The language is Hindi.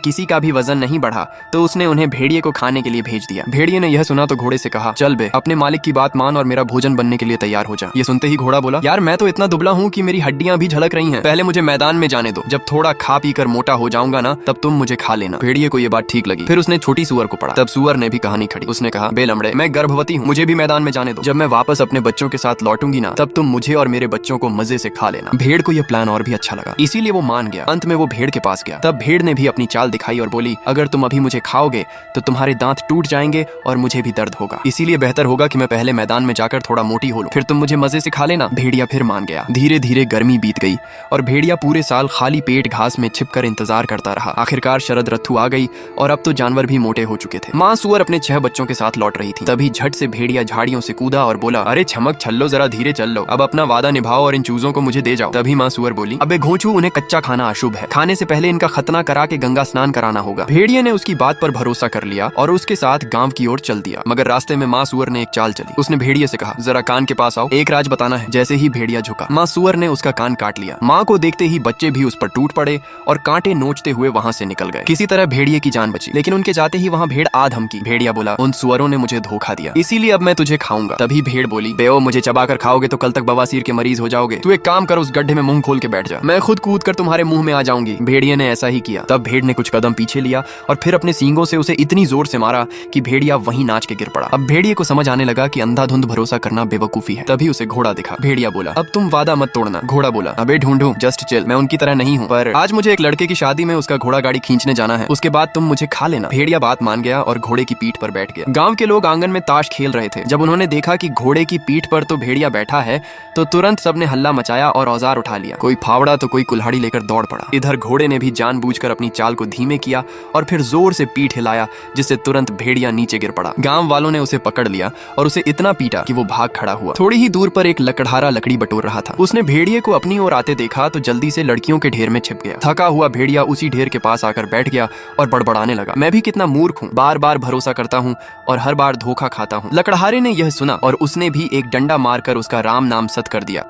किसी का भी वजन नहीं बढ़ा तो उसने उन्हें भेड़िए को खाने के लिए भेज दिया। भेड़िए ने यह सुना तो घोड़े से कहा, चल बे, अपने मालिक की बात मान और मेरा भोजन बनने के लिए तैयार हो जा। ये सुनते ही घोड़ा बोला, यार मैं तो इतना दुबला हूँ कि मेरी हड्डियां भी झलक रही हैं। पहले मुझे मैदान में जाने दो, जब थोड़ा खा पी कर मोटा हो जाऊंगा ना तब तुम मुझे खा लेना। भेड़िए को ये बात ठीक लगी। फिर उसने छोटी सुअर को पढ़ा। तब सुअर ने भी कहानी खड़ी। उसने कहा, बे लमड़े, मैं गर्भवती हूँ, मुझे भी मैदान में जाने दो। जब मैं वापस अपने बच्चों के साथ लौटूंगी ना तब तुम मुझे और मेरे बच्चों को मजे से खा लेना। भेड़ को यह प्लान और भी अच्छा लगा, इसीलिए वो मान गया। अंत में वो भेड़ के पास गया। तब भेड़ ने भी अपनी चाल दिखाई और बोली, अगर तुम अभी मुझे खाओगे तो तुम्हारे दांत टूट जाएंगे और मुझे भी दर्द होगा, इसीलिए बेहतर होगा कि मैं पहले मैदान में जाकर थोड़ा मोटी हो लूं, फिर तुम मुझे मजे से खा लेना। भेड़िया फिर मान गया। धीरे धीरे गर्मी बीत गई और भेड़िया पूरे साल खाली पेट घास में छिपकर इंतजार करता रहा। आखिरकार शरद ऋतु आ गई और अब तो जानवर भी मोटे हो चुके थे। माँ सुअर अपने 6 बच्चों के साथ लौट रही थी। तभी झट से भेड़िया झाड़ियों से कूदा और बोला, अरे छमक छल्लो, जरा धीरे चल लो, अब अपना वादा निभाओ और इन चूजों को मुझे दे जाओ। तभी माँ सुअर बोली, अबे घोंचू, उन्हें कच्चा खाना अशुभ है, खाने से पहले इनका खतना करा के गंगा स्नान कराना होगा। भेड़िए ने उसकी बात पर भरोसा कर लिया और उसके साथ गांव की ओर चल दिया। मगर रास्ते में माँ सुअर ने एक चाल चली। उसने भेड़िए से कहा, जरा कान के पास आओ, एक राज बताना है। जैसे ही भेड़िया झुका, माँ सुअर ने उसका कान काट लिया। माँ को देखते ही बच्चे भी उस पर टूट पड़े और कांटे नोचते हुए वहाँ से निकल गए। किसी तरह भेड़िए की जान बची, लेकिन उनके जाते ही वहाँ भेड़ आ धमकी। भेड़िया बोला, उन सुअरों ने मुझे धोखा दिया, इसीलिए अब मैं तुझे खाऊंगा। तभी भेड़ बोली, बेओ, मुझे चबाकर खाओगे तो कल तक बवासीर के मरीज हो जाओगे। तू एक काम कर, उस गड्ढे में मुंह खोल के बैठ जा, मैं खुद कूद कर तुम्हारे मुंह में आ जाऊंगी। भेड़िए ने ऐसा ही किया। तब भेड़ ने कुछ कदम पीछे लिया और फिर अपने सींगों से उसे इतनी जोर से मारा कि भेड़िया वहीं नाच के गिर पड़ा। अब भेड़िए को समझ आने लगा कि अंधाधुंध भरोसा करना बेवकूफी है। तभी उसे घोड़ा दिखा। भेड़िया बोला, अब तुम वादा मत तोड़ना। घोड़ा बोला, अबे ढूंढूं, जस्ट चिल, मैं उनकी तरह नहीं हूँ, पर आज मुझे एक लड़के की शादी में उसका घोड़ा गाड़ी खींचने जाना है, उसके बाद तुम मुझे खा लेना। भेड़िया बात मान गया और घोड़े की पीठ पर बैठ गया। गांव के लोग आंगन में ताश खेल रहे थे। जब उन्होंने देखा कि घोड़े की पीठ पर तो भेड़िया बैठा है तो तुरंत सबने हल्ला मचाया और औजार उठा लिया। कोई फावड़ा तो कोई कुल्हाड़ी लेकर दौड़ पड़ा। इधर घोड़े ने भी जानबूझकर अपनी चाल को धीमे किया और फिर जोर से पीठ हिलाया, जिससे तुरंत भेड़िया नीचे गिर पड़ा। गांव वालों ने उसे पकड़ लिया और उसे इतना पीटा कि वो भाग खड़ा हुआ। थोड़ी ही दूर पर एक लकड़हारा लकड़ी बटोर रहा था। उसने भेड़िए को अपनी ओर आते देखा तो जल्दी से लड़कियों के ढेर में छिप गया। थका हुआ भेड़िया उसी ढेर के पास आकर बैठ गया और बड़बड़ाने लगा, मैं भी कितना मूर्ख हूँ, बार बार भरोसा करता हूँ और हर बार धोखा खाता हूँ। लकड़हारे ने यह सुना और उसने भी एक डंडा मारकर उसका राम नाम सत कर दिया।